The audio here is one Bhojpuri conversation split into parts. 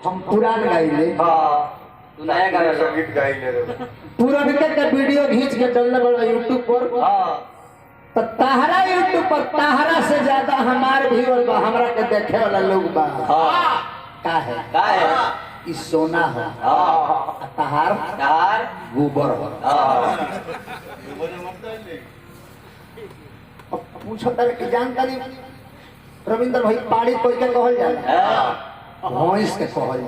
हम पुरान गाइले तू नया गावे संगीत गाइले रे पुरान के वीडियो खींच के डालने वाला यूट्यूब पर तो ताहरा यूट्यूब पर ताहरा से ज्यादा हमारे व्यूअर बा हमरा के देखे वाला लोग बा का है ई सोना है ताहार गोबर हो पूछो तारे की जानकारी रविंद्र भाई पाड़ी कोई के कहल जाला भैंस के कहल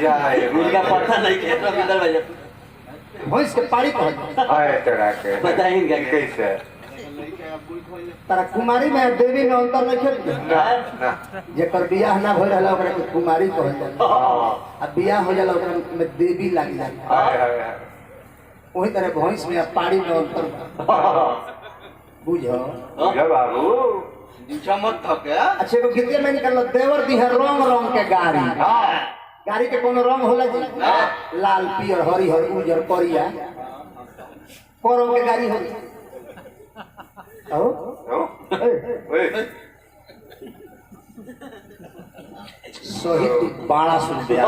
जाए उनका पता नहीं के रविंद्र भाई भैंस के पाड़ी कहल आए तेरा के बताएंगे कैसे तारा कुमारी में देवी में अंतर नहीं खेल ना जेकर बियाह ना हो रहला ओकरा के कुमारी कहल जाला आ बियाह हो जाला ओकरा में देवी लाग जाला हाय वही तरह भैंस में पाड़ी में अंतर बुझो जब बाबू दूसरा मत थके अच्छे को गीत में निकल देवर दी है रंग रंग के गाड़ी गाड़ी के कोनो रंग होला जी लाल पियर हरिहर उजर करिया कोरो के गाड़ी हो ओए शहीद बाड़ा सुन दिया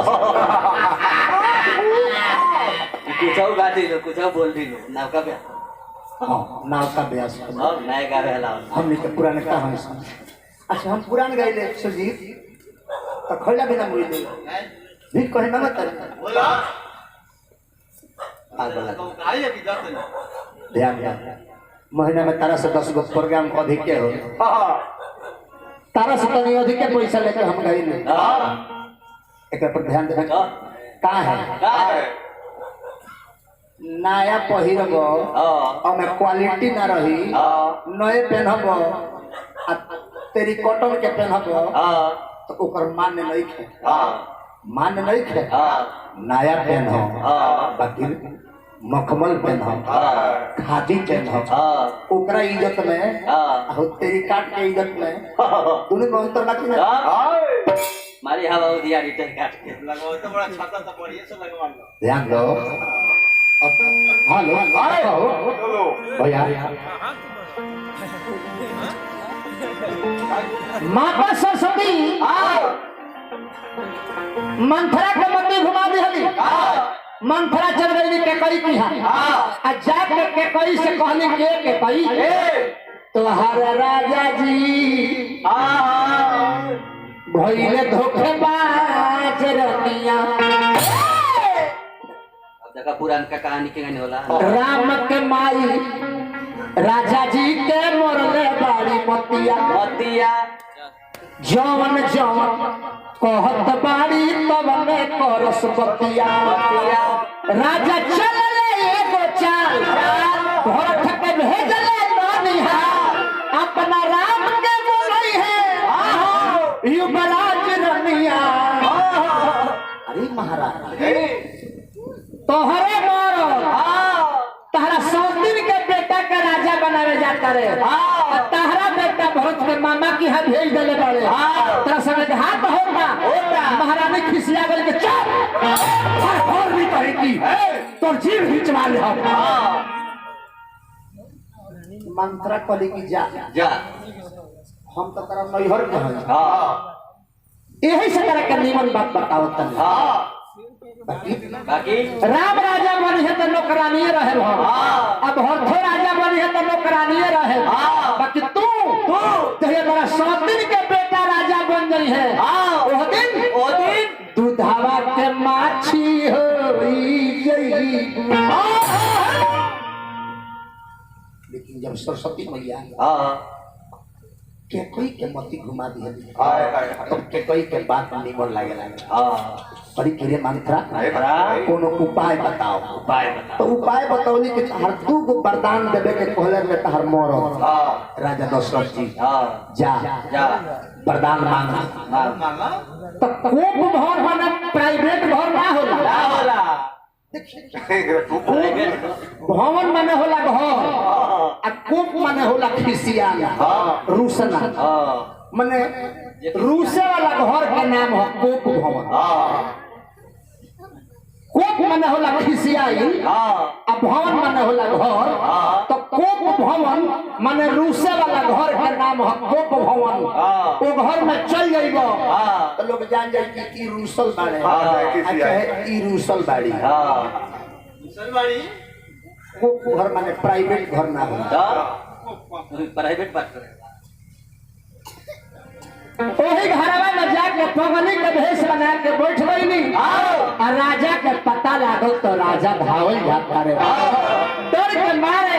कुछ और गाती लो कुछ और बोल दी लो नाव का ब्याह हां नाव का ब्यास और नया गावे हला हमने के पुराने कहानी सुन अच्छा हम पुरान गाइले सुजीत तो खोला बिना मुई दे भी कहे ना मत बोला पागल तो आइए कि जाते ना ध्यान महीना में 13 से 10 गो प्रोग्राम अधिक के हो 13 से तनी अधिक के पैसा लेकर हम गाइले एक पर ध्यान देना का है नया पहिरबो और में क्वालिटी ना रही नए पहनबो आ तेरी कॉटन के पहनबो तो ओकर मान्य नहीं खे मान्य नहीं खे नया पहनो बाकी मखमल पहनो खादी पहनो ओकरा इज्जत में और तेरी काट के इज्जत में दोनों में अंतर बाकी ना मारी हवा दिया रिटर्न काट के लगाओ तो बड़ा छाता तो बढ़िया से लगवा लो ध्यान दो हेलो चलो भैया माता सरस्वती मंथरा के मंदिर घुमा दी हली मंथरा चल गई के कई की आ जाके के कई से कहली के कई तो हर राजा जी भइले धोखेबाज रतिया देखा पुरान का कहानी के गाने होला राम के माई राजा जी के मोरले बाड़ी मतिया जवन जवन कहत बाड़ी तब में करस बतिया राजा चलले एगो चाल भरत के भेजले ननिहाल अपना राम के बोलई है युवराज रनिया अरे महाराज तोहरे मारो तहरा 100 दिन के बेटा के राजा बनावे जाता रे तहरा बेटा भरत के मामा की हाथ भेज देले बाड़े तेरा संग हाथ होता महारानी खिसिया गल के चुप और भी कहे की तोर जीव खिंचवा ले मंत्रा कली की जा हम तो तेरा नैहर के हैं यही से तेरा के निमन बात बताओ तने बाकी राम राजा बनी है तो नौकरानी रहे अब हरथो राजा बनी है तो नौकरानी रहे बाकी तू तो ये मेरा 100 दिन के बेटा राजा बन गई है वो दिन दूधावा के माछी होई गई लेकिन जब सरस्वती मैया के कोई के मती घुमा दी तब के कोई के बात निमन लागे बड़ी किरे मंत्रा कोनो उपाय बताओ तो उपाय बतौली कि हर दू गो वरदान देवे के कहले में तहर मोरो राजा दशरथ जी जा वरदान मांगा तो कोप भवन माने प्राइवेट घर ना होला भवन माने होला घर आ कोप माने होला खिसिया रूसना माने रूसे वाला घर का नाम है कोप भवन कोप कोप मने होला खिसियाई अब भवन मने होला घर तो कोप भवन मने रूसे वाला घर के नाम है कोप भवन वो घर में चल जाइबो तो लोग जान जाए कि ई रूसल बाड़े अच्छा है ई रूसल बाड़ी कोप घर माने प्राइवेट घर ना हो प्राइवेट बात करे वही घरवा में जाके पगली के भेष बना के बैठ गई और राजा के पता लागल तो राजा धावल जाता रे डर के मारे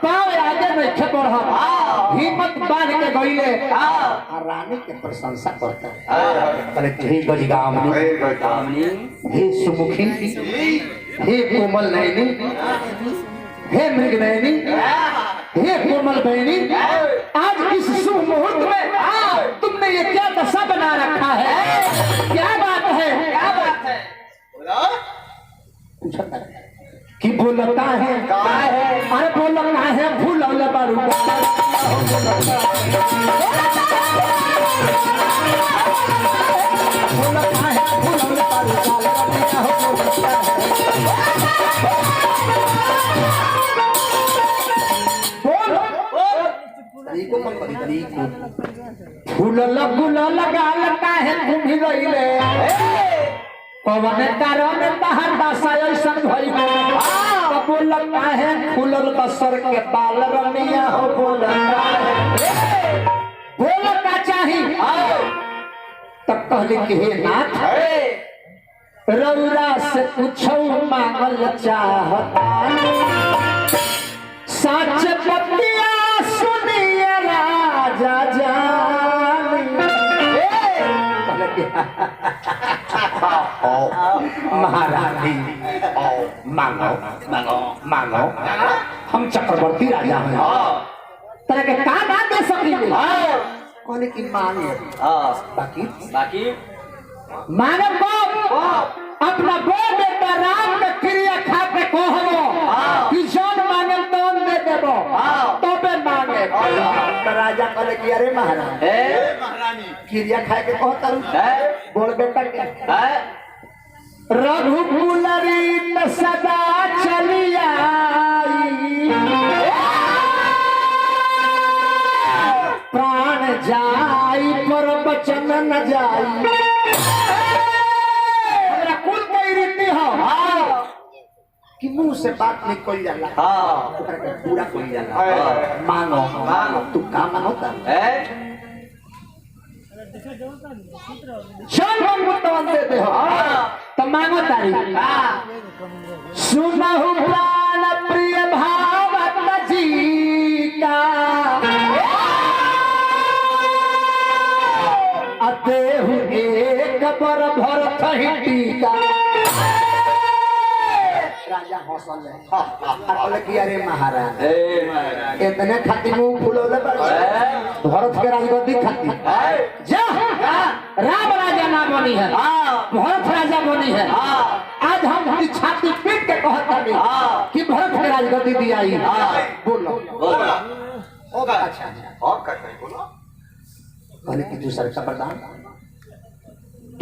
पाँव आगे में खेपड़ हिम्मत बांध के गईले और रानी के प्रशंसा करता अरे हे गजगामनी हे सुमुखी हे कोमल नयनी हे मृग नयनी हे कोमल बहनी आज इस शुभ मुहूर्त में तुमने ये क्या दशा बना रखा है क्या बात है कि बोलता है अरे बोलता है फूल बारू बोलता है फूल फूल गुल लगा लगा है घूमी रहिले पवन कारण तहर दशा ऐसन भइले बोलता है फूलल बसर के बाल रमिया हो बोलता चाही तब कहले कि हे नाथ रौरा से पूछो मांगल चाहता सच बतिया सुनिए राजा जानी महारानी मांगो मांगो मांगो हम चक्रवर्ती राजा हैं तरह के काम ना दे सकेंगे कहने की मांगे बाकी बाकी मानव अपना बो बेटा राम के क्रिया खा के कहबो कि जौन मांगे तो दे देबो तबे मांगे तो राजा कहले कि अरे महारानी क्रिया खा के कहता बोल बेटा के रघुकुलरी त सदा चली आई प्राण जाई पर बचन न जाई कि मुंह से बात निकल जाला पूरा कोई जाला मांगो मांगो तू का मांगोता चल हम तो दे हो तो मांगो तारी सुनहु प्राण प्रिय भावत जी का अतेहु एक बर भरत ही टीका राजा हौसल है बोले कि अरे महाराज इतने खातिर मुंह फुलौले भरत के राजगद्दी खातिर जा राम राजा ना बनी है भरत राजा बनी है आज हम छाती पीट के कहता नहीं कि भरत के राजगद्दी दी आई बोलो बोलो अच्छा और क्या बोलो कहले कि दूसर का प्रदान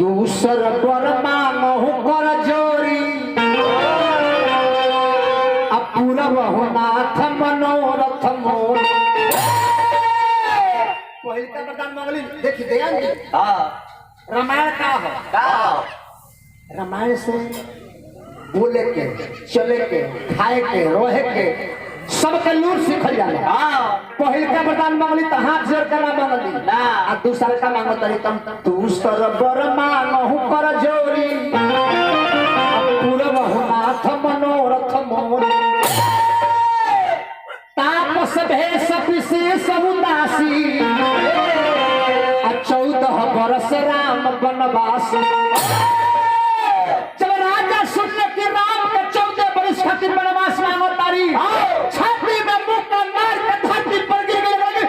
दूसर वर मांगहु कर जोरी अपूर्व नाथ मनोरथ मोर पहिल का प्रदान मांगली देखी ध्यान दी रामायण का हो रामायण से बोले के चले के खाए के रोहे के सबके लूट सीखल जाला पहिल का वरदान मांगली तो हाथ जोड़ के ना मांगली ना आ दूसरा का मांगो तरी तुम दूसर वर मांगहु कर जोरी पूर्व नाथ मनोरथ मोर तापस भेष विशेष उदासी 14 बरस राम वनवास जब राजा सुनले कि राम के 14 बरस खातिर वनवास मांगो तारी छाती में मुक्का मार के धरती पर गिर गए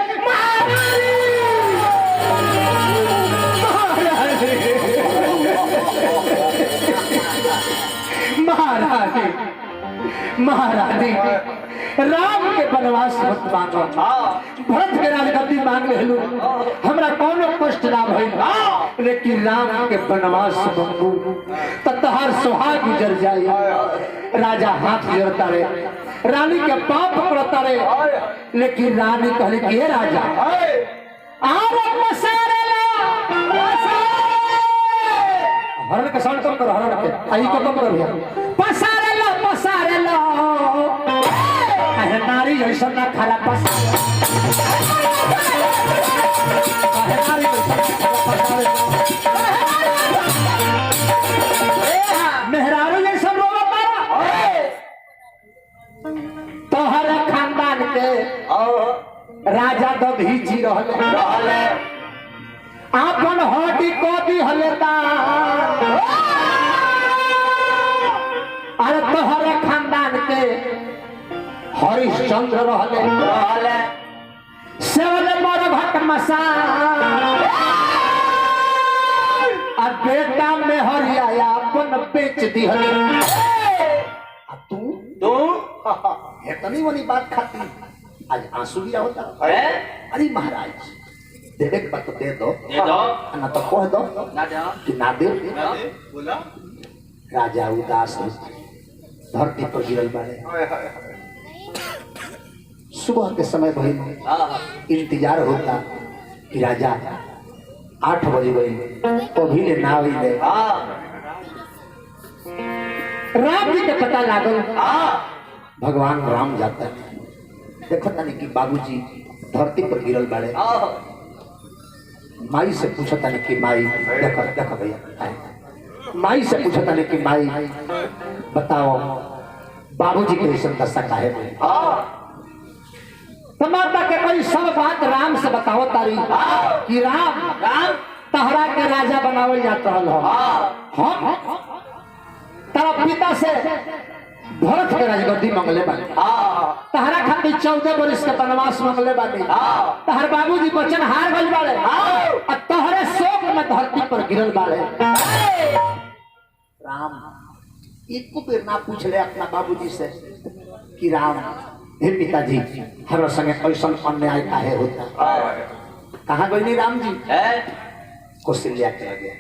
महारानी महारानी राम के वनवास मत मांगो, भरत के राजगद्दी मांग लेलू, हमरा कोनो कष्ट ना भइल, लेकिन राम के वनवास मांगू त तहार सुहाग गुजर जाए। राजा हाथ जोड़ता रे, रानी के पाप पकड़ता रे, लेकिन रानी कहले कि हे राजा हरण के साउंड कम करो, हरण के आई को कम करो, पसारे लो अरे नारी जैसा ना खाला पसारे, नारी जैसा ना खाला पसारे, मेहरारू जैसा रोवा पारा तोहर खानदान के राजा दधीची रहले आपन हड्डी कोदी हलेता, अरे तोहरे खानदान के हरिश्चंद्र रहले सेवले मोर भट मसा, अब बेटा में हरिया अपन बेच दिहले, तू इतनी वाली बात खाती आज आंसू गिरा होता। अरे महाराज देवे के बात तो दे दो ना तो कह दो कि ना दे। बोला राजा उदास धरती पर गिरल बाड़े, सुबह के समय भइल, इंतजार होता कि राजा 8 बजे गई अभी ले ना होइले। राम जी के पता लागल भगवान राम जाता है, देखो तानी कि बाबूजी धरती पर गिरल बाड़े, माई से पूछता नहीं कि माई देखो देखो भैया, माई से पूछता नहीं कि माई बताओ बाबूजी के ऐसा दशा काहे में। तो माता के कोई सब बात राम से बताओ तारी कि राम तहरा के राजा बनावल जाता हो, तारा पिता से भरत के राजगद्दी मंगले बानी, तहरा खातिर 14 वर्ष के वनवास मंगले बानी, तहर बाबूजी वचन हार गइल बाड़े, और तहरे शोक में धरती पर गिरल बाड़े। राम एको बेर ना पूछले अपना बाबूजी से कि राम हे पिताजी हमरा संगे ऐसा अन्याय काहे होता। कहाँ गइली राम जी? कौशल्या के गया,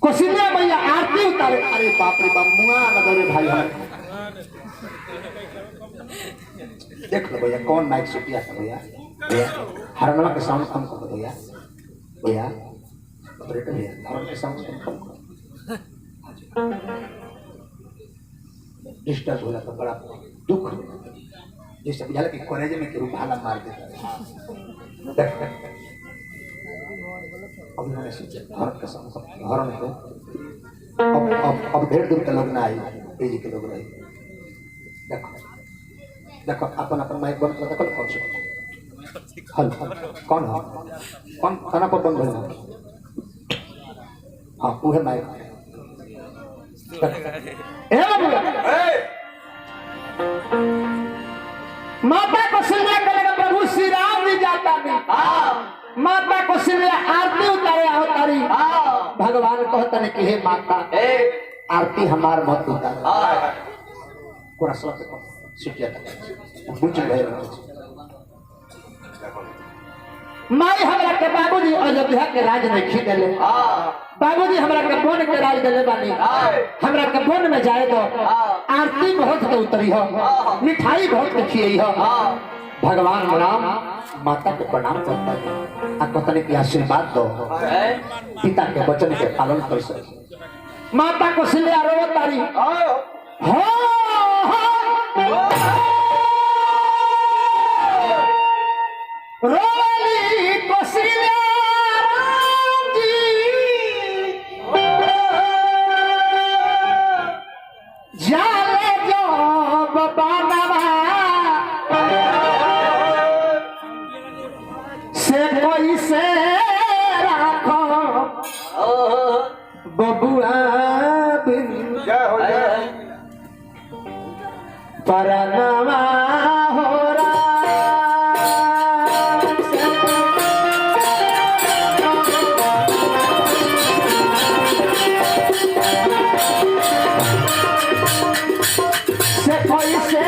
कौशल्या भैया आरती उतारे। अरे बाप रे बाप मुआ नगरे भाई हम देख लो भैया कौन माइक सुटिया था भैया, हरणवा के साउंड कम कर दो भैया, भैया ऑपरेटर भैया हरण के साउंड कम कर, डिस्टर्ब हो जाता बड़ा दुख, जैसे बुझा कि कॉलेज में केहू भाला मार देता। अब मैंने सोचा हरण के साउंड हरण को अब ढेर दूर के लोग ना आई, तेजी के लोग रहे। देखो देखो अपन अपन माइक बंद कर, देखो कौन से हल कौन हो कौन खाना पर बंद हो, हाँ वो है माइक। माता कौशल्या के लगा प्रभु श्री राम जी जाता नहीं, माता कौशल्या आरती उतारे अवतारी, भगवान कहता नहीं कि हे माता आरती हमार मत उतार, पूरा सब सिटिया बुझ गए। माई हमरा के बाबूजी अयोध्या के राज नहीं खी देले, बाबूजी हमरा के वन के राज देले बानी, हमरा के वन में जाए दो, आरती बहुत के उतरी हो, मिठाई बहुत के खियई हो। भगवान राम माता के प्रणाम करता है, कहता है कि आशीर्वाद दो, पिता के वचन के पालन कर सके। माता कौशल्या रोवतारी हो रोली कौशल्या राम जी जाले जो बाबा से कोई से राखो बबुआ बिन परनवा हो से कोई से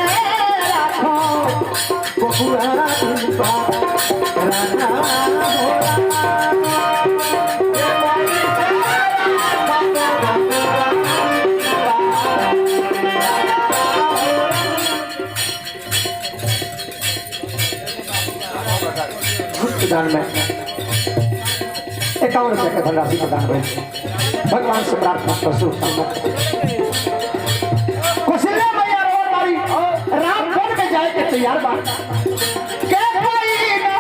दान में 51 रुपये का धनराशि प्रदान हुई। भगवान से प्रार्थना कर शुभकामना। कौशल्या मैया रो मारी राम वन में जाए के तैयार बा के कोई ना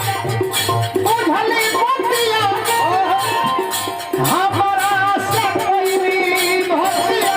बुझली मोतिया हमारा से कोई भक्तिया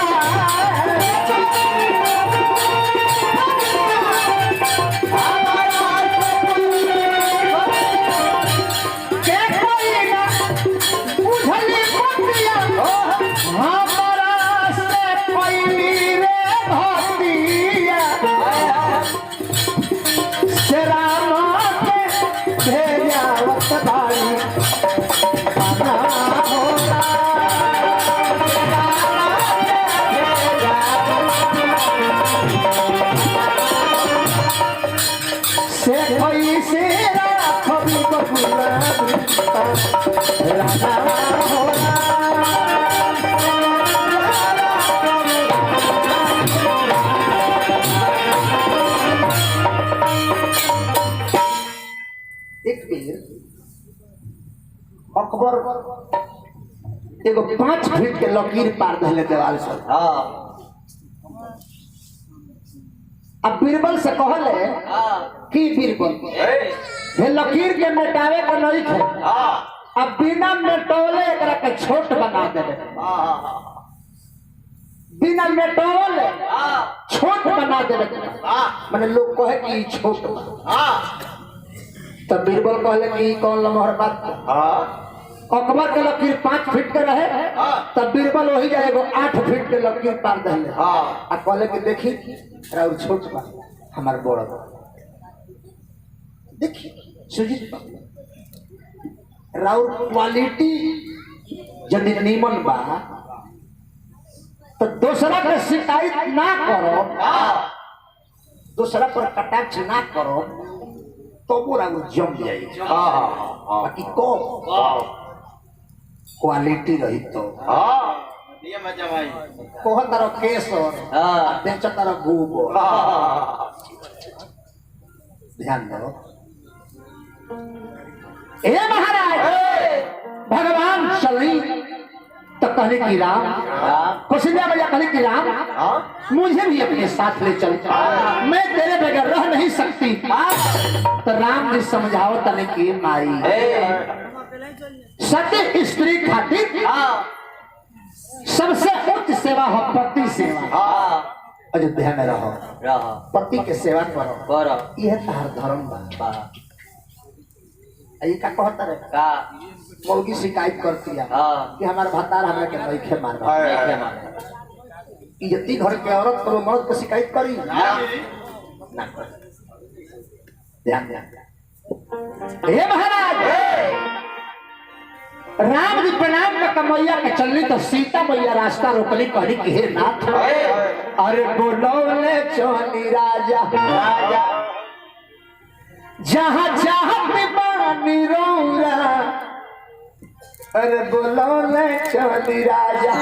अकबर एगो 5 फीट के लकीर पार धले देवाल से। अब बीरबल से कहले कि बीरबल ये लकीर के मिटावे को नहीं थे, अब बिना मिटौले एकरा के छोट बना देवे, बिना मिटौले छोट बना देवे। माने लोग कहे कि छोट बा, तब बीरबल कहले कि कौन लमहर बात। अकबर के लकीर 5 फीट के रहे, तब बीरबल वही जाएगो 8 फीट के लकीर पार दहले आ कहले कि देखी राउर छोट बा हमार बड़ बा, देखी सुजीत बा राउर क्वालिटी यदि नीमन बा तो दूसरा के शिकायत ना करो, दूसरा पर कटाक्ष ना करो तो वो राउर जम जाए। बाकी को क्वालिटी रही तो कोह तारो केस और बेच तारो गोबर। ध्यान दो ए महाराज, भगवान चली तो कहले कि राम, कौशल्या मैया कहले कि राम मुझे भी अपने साथ ले चल, मैं तेरे बगैर रह नहीं सकती। तो राम जी समझाओ तने की माई सत्य स्त्री खातिर सबसे उच्च सेवा हो पति सेवा। अयोध्या में रहो पति के सेवा करो, यह तार धर्म बा। ये का कहता रे का मौगी शिकायत करती है कि हमारे भतार हमरा के नइखे मार, इज्जती घर के औरत करो मर्द को शिकायत करी ना कर। ध्यान हे महाराज, राम जी प्रणाम में कमैया के चलनी तो सीता मैया रास्ता रोकली, कहली कि हे नाथ अरे बोलौले चली राजा जहाँ चाहत बानी रौरा, अरे बोलौले चली राजा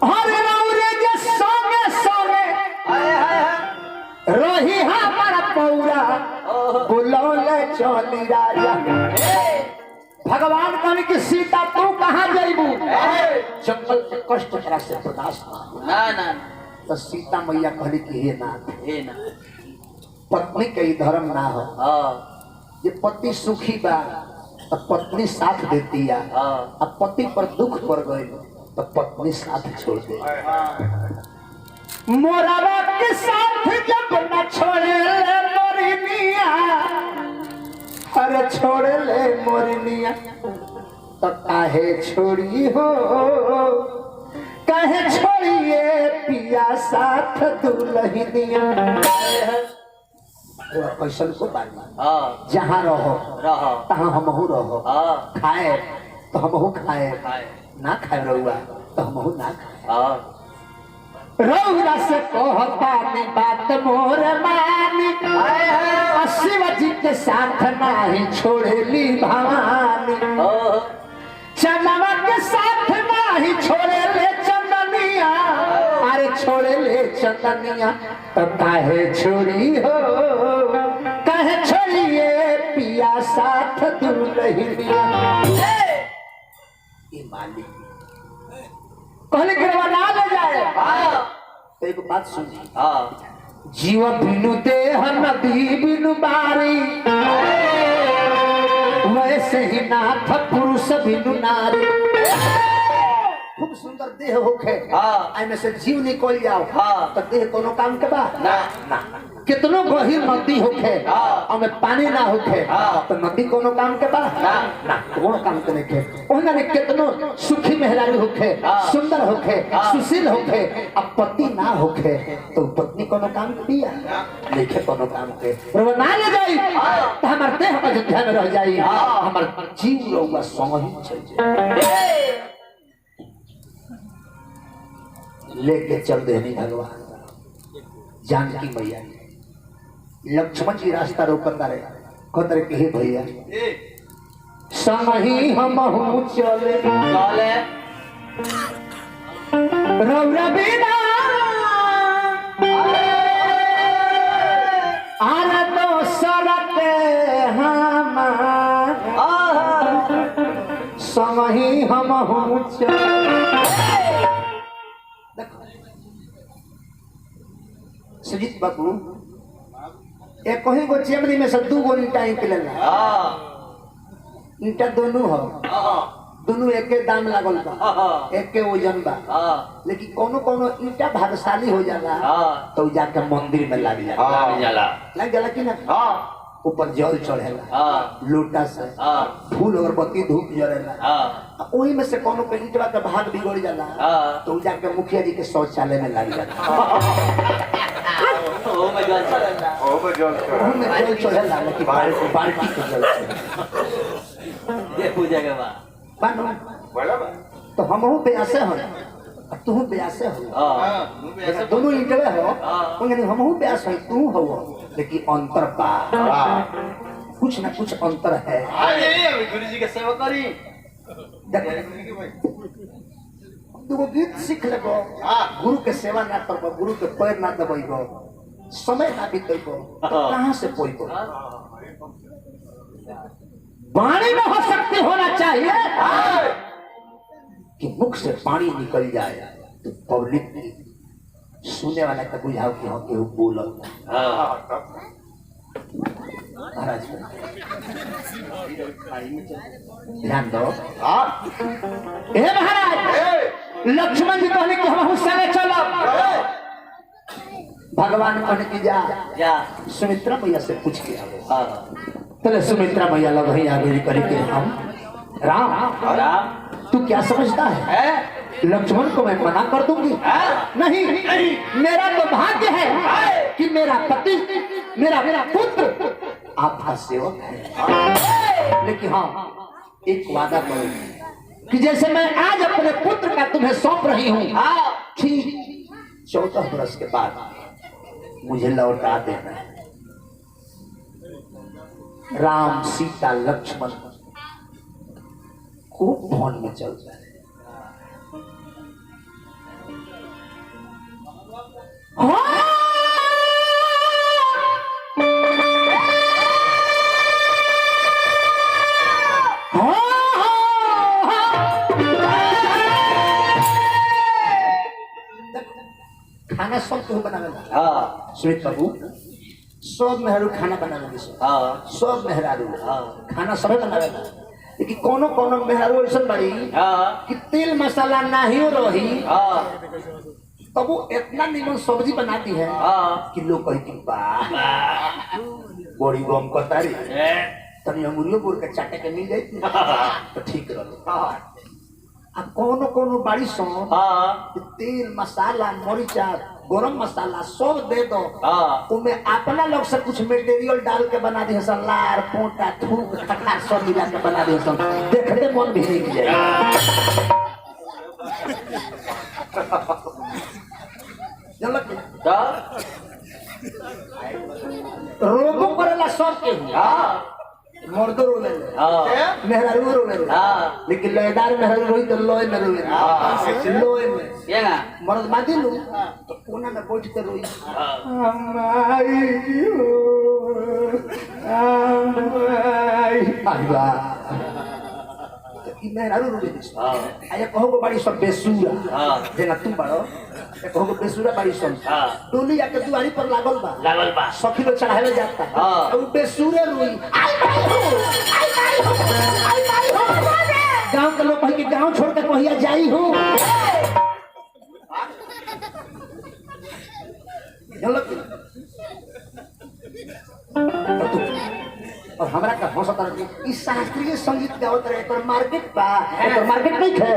हरे रौरे के संगे संगे रही हमारा पौरा, बोलौले चली राजा। भगवान कहने की सीता तू कहाँ जाइबू, जंगल के कष्ट तरह से बर्दाश्त ना। तो सीता मैया कहली कि हे नाथ पत्नी के ही धर्म ना हो, ये पति सुखी बा तो पत्नी साथ देती है, अब पति पर दुख पड़ गई तो पत्नी साथ छोड़ दे। मोरावा के साथ जब न छोड़े ले मोरनिया, अरे छोड़े ले मोरनिया तो काहे छोड़ी हो, काहे छोड़िए पिया साथ दुल्हनिया। कैसन को बानी जहाँ रहो तहाँ हमहू रहो, खाए तो हमहू खाए, ना खाए रहुआ तो हमहू ना खाए। रौरा से कहतानी बात मोर मानी, शिव जी के साथ नाही छोड़ेली भवानी, चंदवा के साथ नाही छोड़े ले चंदनिया, अरे छोड़े ले चंदनिया तो काहे छोड़ी हो, काहे छोड़िए पिया साथ दुल्हनिया। ये मालिक कहले कि ना ले जाए। तो एक बात सुनी, जीव बिनु देह नदी बिनु बारी, वैसे ही नाथ पुरुष बिनु नारी। खूब सुंदर देह होखे, आई में से जीव निकल जाओ तो देह कोनो काम के बा ना। कितनो गहीर नदी होखे और में पानी ना होखे तो नदी कोनो काम के बा ना, कोनो काम के नहीं के। ओहना ने कितनो सुखी मेहरारू होखे, सुंदर होखे, सुशील होखे, अब पति ना होखे तो पत्नी कोनो काम के दिया देखे कोनो काम के वो ना ले जाई तो हमार देह अयोध्या में रह जाई, हमार जीव रहुआ संग ही चल जाए। लेके चल देनी भगवान जानकी मैया। लक्ष्मण जी रास्ता रोकता रहे, कहते रहे कि हे भैया संग ही हम चले रौरा बिना आरा तो सड़क हम संग ही हम चले। सुजीत बाबू एक कहीं को चेमनी में से 2 गो ईंटा निकलेला, ईंटा दोनों हो, दोनों एके दाम लागल बा, एके वजन बा, लेकिन कोनो कोनो ईंटा भाग्यशाली हो जाला तो जाके मंदिर में लग जाला कि ना। ऊपर जल चढ़ेला लोटा से, फूल अगरबत्ती धूप जलेला, वही में से कोनो के ईंटवा के भाग बिगड़ जाला तो जाके मुखिया जी के शौचालय में लग जाला। में जल चढ़ेला लेकिन बाल्टी के जल पूजा के बाद तो हमहू प्यासे हो तू प्यासे हो, दोनों ईंटवे हो, हमहू प्यास है तू हो, लेकिन अंतर बा, कुछ ना कुछ अंतर है। गुरु जी के सेवा करी, दूगो गीत सीख लेबो, गुरु के सेवा ना करबो, गुरु के पैर ना दबेबो, समय ना बीतेबो तो कहां से पोइबो। वाणी में हो सकती होना चाहिए कि मुख से पानी निकल जाए तो पब्लिक सुनने वाला का बुझाओ कि हाँ केहू बोलत। महाराज ध्यान दो। ए महाराज लक्ष्मण जी कहने कि हम संगे चलो, भगवान कहने की जा सुमित्रा मैया से पूछ के आओ। पहले सुमित्रा मैया लग ही आगे करके हम राम तू क्या समझता है लक्ष्मण को मैं मना कर दूंगी? नहीं, मेरा तो भाग्य है कि मेरा पति मेरा पुत्र आपका सेवक है, लेकिन हाँ एक वादा करो कि जैसे मैं आज अपने पुत्र का तुम्हें सौंप रही हूँ, ठीक 14 वर्ष के बाद मुझे लौटा देना है। राम सीता लक्ष्मण खूब वन में चल जाए। खाना सब क्यों बनावेला? सुमित बाबू सब मेहरू खाना बनावेला, सब मेहरारू खाना सब बनावेला, लेकिन कोनो कोनो मेहरारू ऐसा बड़ी कि तेल मसाला नहीं रही तब वो इतना निमन सब्जी बनाती है कि लोग कहती वाह बड़ी गम कतारी तनी अंगुरियों बोल के चाटे के मिल जाती तो ठीक रहे। अब कोनो कोनो बाड़ी सो तेल मसाला मरीचा गरम मसाला सब दे दो, उनमें अपना लोग से कुछ मटेरियल डाल के बना दी हसन, लार पोटा थूक खटार सब मिला के बना दी हसन, देखते मन भी नहीं जाए। रोगों करेला सब के मर्दो रोले हाँ मेहरारू रोले हाँ लेकिन लयदार मेहरारू रोई तो लोय में रोई लोय में ये ना मर्द मादी लू तो कोना में बैठ के रोई हाँ आईबा ई मेहरारू रोले दिस हाँ आया कहो को बड़ी सब बेसुरा हाँ जेना तुम बड़ो कहो को बेसुरा बड़ी सब हाँ डोली आके दुआरी पर लागल बा लागल बा सखी लोग चढ़ावे जाता हाँ। और बेसुरे रोई आई भाई हो आई भाई हो गांव के लोग कहे कि गांव छोड़ के कहिया जाई हो और हमरा का हंसत रहे ई शास्त्रीय संगीत गावत रहे एकर मार्केट बा एकर मार्केट नहीं खे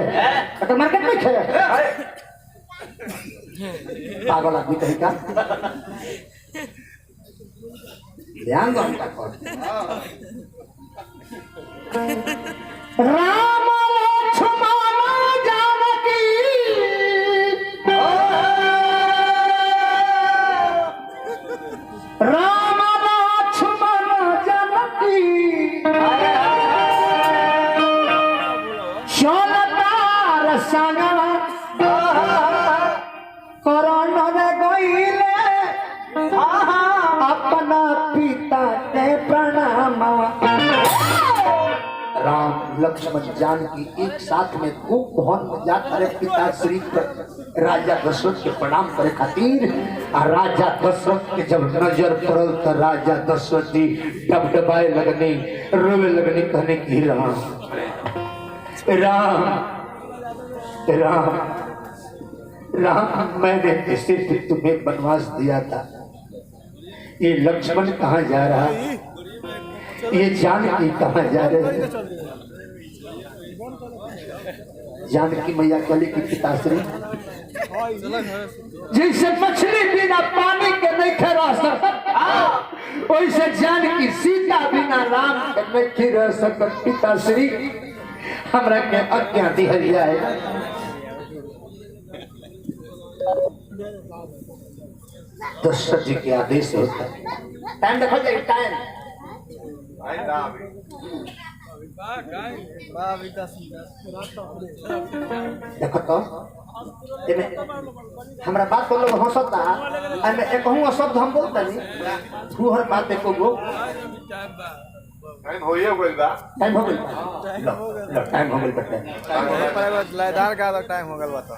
एकर मार्केट नहीं खे पागल आदमी कहीं का ध्यान दो हमका कर राम लक्ष्मण जानकी राम लक्ष्मण जानकी चलतार संगवा करण रे गईले अपना पिता के प्रणाम राम लक्ष्मण जानकी एक साथ में खूब भवन में जाकर पिता श्री राजा दशरथ के प्रणाम करे खातिर और राजा दशरथ के जब नजर पड़ल तो राजा दशरथ जी डबडबाए लगने रोवे लगने कहने की राम राम राम राम मैंने इसे तुम्हें वनवास दिया था ये लक्ष्मण कहाँ जा रहा है ये जानकी कहाँ जा रहे हैं जानकी मैया कली की पिताश्री जैसे मछली बिना पानी के नहीं खा सकत वैसे जानकी सीता बिना राम के नहीं रह सकत पिताश्री हमरा के आज्ञा दिहल जाए दशरथ जी के आदेश होता है टाइम देखो जाए टाइम देखो तो हमरा बात को लोग हंसता एमे एकहू शब्द हम बोलता नहीं तू हर बात एको गो टाइम होइए गइल बा टाइम हो गइल लो टाइम हो गइल बटे लयदार का टाइम हो गइल बा तो